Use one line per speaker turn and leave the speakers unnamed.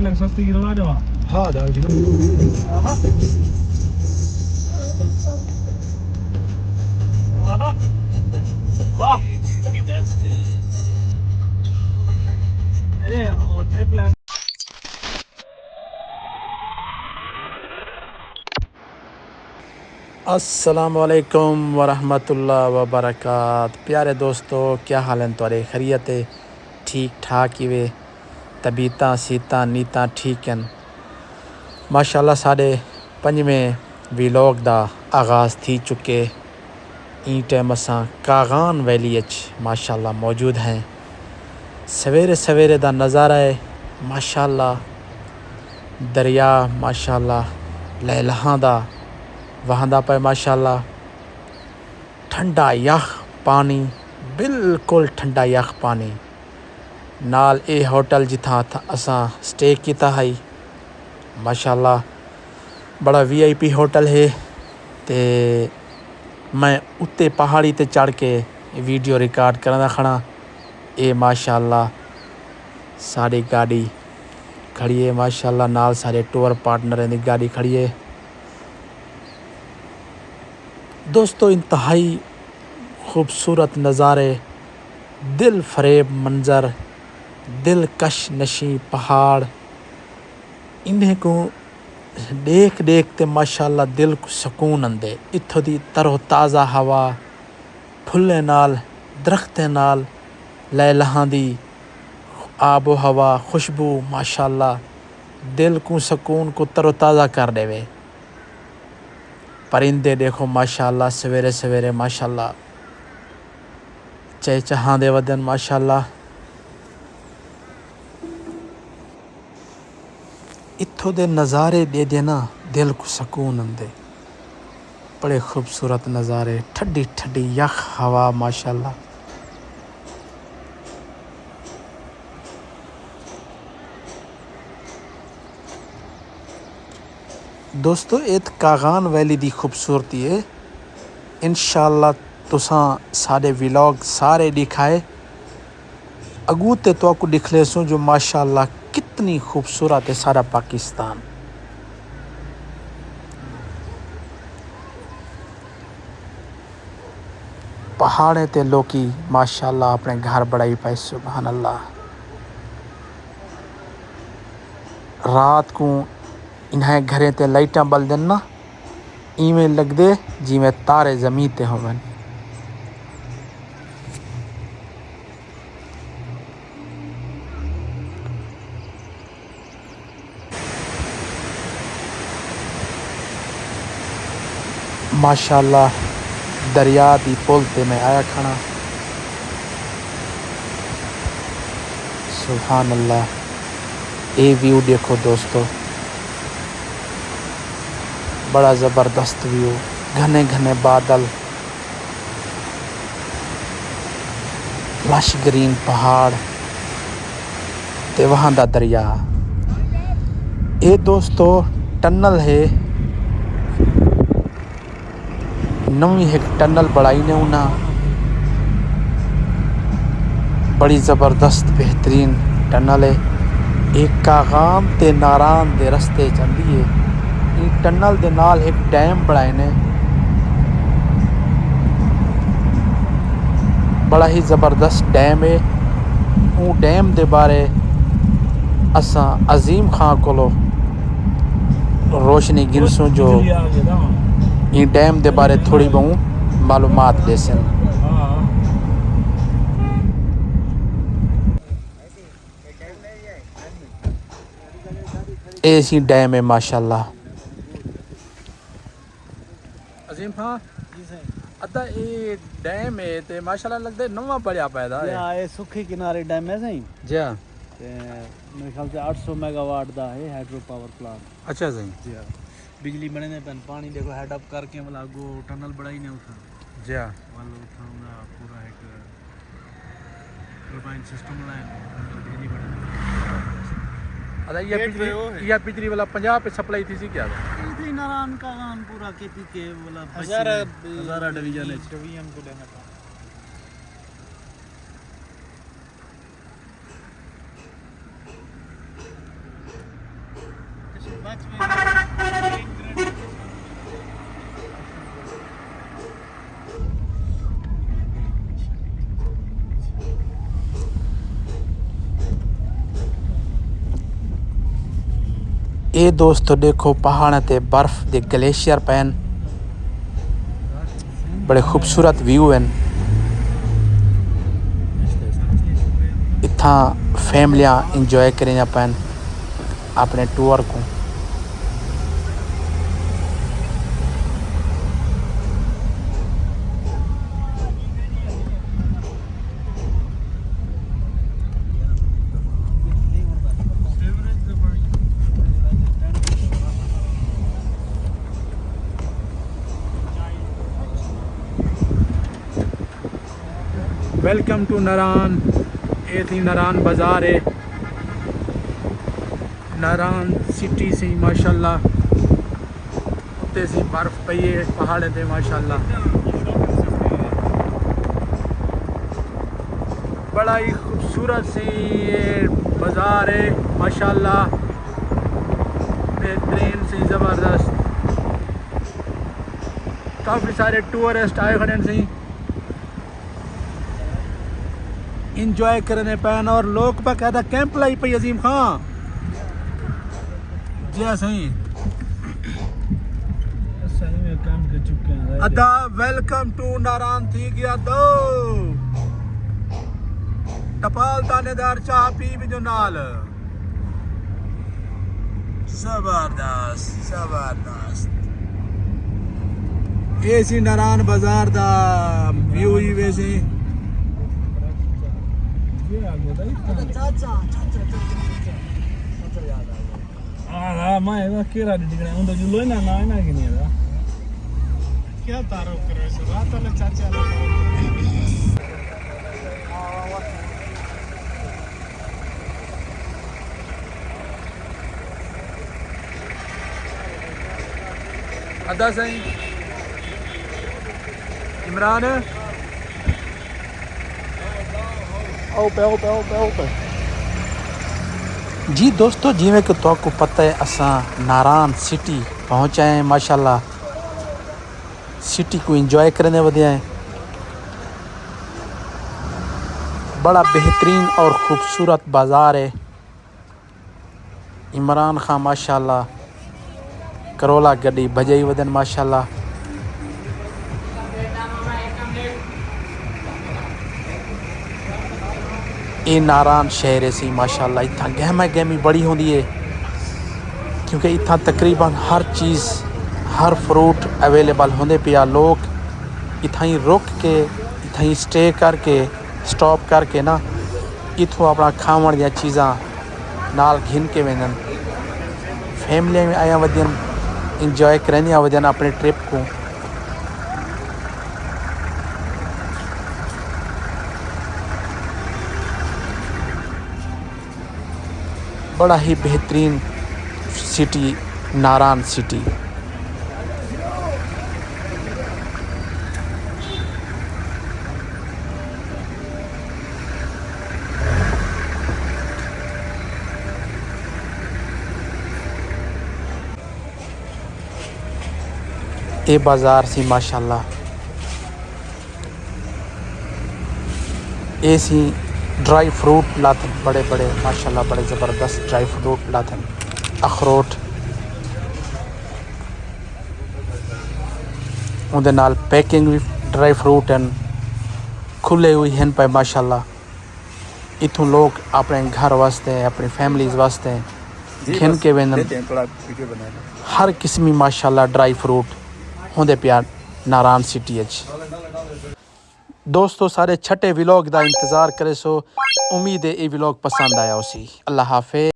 अलग सस्ती की दवा दवा
हाँ दाल जी
वाह अरे होते प्लान
अस्सलाम वालेकुम वरहमतुल्लाह वबरकात। प्यारे दोस्तों, क्या हाल हैं तुहारे? खैरियत है? ठीक ठाक ही वे? तबीयतां सीतां नीतां ठीक हैं? माशाल्लाह साढ़े पंजवें व्लॉग दा आगाज़ थी चुके। ई टाइम असां कागान वैली माशाल्लाह मौजूद हैं। सवेरे सवेरे दा नज़ारा है माशाल्लाह, दरिया माशाल्लाह लहलहां दा वहांदा पे माशाल्लाह। ठंडा यख पानी, बिल्कुल ठंडा यख पानी नाल ए होटल जिथां असां स्टे किया है माशाल्लाह बड़ा VIP होटल है। ते मैं उत्ते पहाड़ी ते चढ़ के वीडियो रिकॉर्ड करना खड़ा। ए माशाल्लाह साड़ी गाड़ी खड़ी है माशाल्लाह, नाल सारे टूर पार्टनर की गाड़ी खड़ी है। दोस्तों इंतहाई खूबसूरत नज़ारे, दिल फरेब मंज़र, दिलकश नशी पहाड़, इन्हें को देख देखते माशाल्लाह दिल को सुकून आंदे। इत्थों दी तरो ताज़ा हवा, फुल्ले नाल दरख्तें नाल लहलहां दी आबो हवा खुशबू माशाल्लाह दिल को सुकून को तरो ताज़ा कर देवे। परिंदे देखो माशाल्लाह सवेरे सवेरे माशाल्लाह चहचहांदे वदन माशाल्लाह। इत्थों दे नज़ारे दे देना दिल को सुकून आंदे। बड़े खूबसूरत नज़ारे, ठंडी ठंडी यख हवा माशाल्लाह। दोस्तों एक कागान वैली दी खूबसूरती है। इंशाल्लाह तुसां सारे व्लॉग सारे दिखाए अगू ते तो आपको दिखले सो जो माशाल्लाह कितनी खूबसूरत है सारा पाकिस्तान। पहाड़े ते लोकी माशाल्लाह अपने घर बढ़ाई पाए, सुभान अल्लाह। रात को इन्हें घरें ते लाइटां बल देना इवें लगदे जिवें तारे ज़मीन ते होवन। माशाल्लाह दरिया दी पुल ते मैं आया खड़ा, सुभान अल्लाह। ये व्यू देखो दोस्तों, बड़ा ज़बरदस्त व्यू, घने घने बादल, लश ग्रीन पहाड़ ते वहाँ दा दरिया। ये दोस्तों टनल है, नवी एक टनल बढ़ाई ने उन्हें, बड़ी ज़बरदस्त बेहतरीन टनल है। एक कागान ते नारान दे रस्ते चलती है। इस टनल दे नाल एक डैम बढ़ाए ने, बड़ा ही ज़बरदस्त डैम है। वो डैम दे बारे असां अजीम खां कोलो रोशनी गिनसूं जो ई डैम दे बारे थोड़ी बहुत मालूमात देसन। ऐसी डैम है माशाल्लाह। अजीम खां अदा ये डैम है ते माशाल्लाह लगदा नवा बड़ा पैदा है।
हां ये सुखे किनारे डैम है सही
जी हां,
ते मेरे ख्याल से 800 मेगावाट दा है हाइड्रो पावर प्लांट।
अच्छा सही
जी हां, बिजली बने ने पन पानी देखो हेड अप करके वाला गो टनल बढ़ाई ने उठा।
जी हां,
वाला उठाऊंगा पूरा एक टरबाइन सिस्टम लाइन बिजली बने।
अदा ये बिजली वाला 50 पे सप्लाई थी सी क्या
थी नारायण का गान पूरा केपी के वाला हजारा डिवीजन को लेना था।
ये दोस्तों देखो पहाड़ ते बर्फ दे ग्लेशियर पैन बड़े खूबसूरत व्यू हैं। इत्थां फैमिलियां इंजॉय करें पैन अपने टूर को। वेलकम टू नारान। ये थी नारान बाज़ार है, नारान सिटी से माशाल्लाह। उत्ते सी बर्फ पई है पहाड़ ते माशाल्लाह। बड़ा ही खूबसूरत सी ये बाज़ार है माशाल्लाह, बेहतरीन सी ज़बरदस्त। काफ़ी सारे टूरिस्ट आए खड़े सी इंजॉय करने पैन और लोग बाकायदा कैंप लाई पई अजीम खां जी सही
में काम कर चुके हैं।
अदा वेलकम टू नारान थी गया दो टपाल तानेदार चाह पी भी जो नाल जबरदस्त जबरदस्त। ये सी नारान बाजार दा व्यू ही वैसे
क्या तारुफ करो इस रात वाले चाचा
अदा सही इमरान जी दोस्तों जिमें कि तो पता है असा नारान सिटी पहुँचे हैं माशाल्लाह। सिटी को एंजॉय करने वधिया है। बड़ा बेहतरीन और ख़ूबसूरत बाज़ार है। इमरान खां माशाल्लाह करोला गड्डी भजाई वदन माशाल्लाह। ये नारान शहर है सी माशाल्लाह। इतना गहमा गहमी बड़ी होंदी है क्योंकि इतना तकरीबन हर चीज़ हर फ्रूट अवेलेबल होंदे पिया। लोग इतना ही रुक के इतना ही स्टे करके स्टॉप करके ना इथों अपना खावण दी चीज़ां नाल घिन के वेंदन। फैमिली में आया वदियन इंजॉय करन वदियन अपने ट्रिप को। बड़ा ही बेहतरीन सिटी नारान सिटी। ये बाज़ार सी माशाल्लाह। ये सी ड्राई फ्रूट लाते बड़े बड़े माशाल्लाह, बड़े ज़बरदस्त ड्राई फ्रूट लाते अखरोट। उहदे नाल पैकिंग भी ड्राई फ्रूट हैं खुले हुई हैं पे माशाल्लाह। इथों लोग अपने घर वास्ते अपनी फैमिलीज वास्ते खिन के वेंदन। हर किस्मी माशाल्लाह ड्राई फ्रूट होंदे पिया नारान सिटी अच। दोस्तों सारे छठे व्लॉग का इंतज़ार करे सो। उम्मीद है ये व्लॉग पसंद आया उसी। अल्लाह हाफिज़।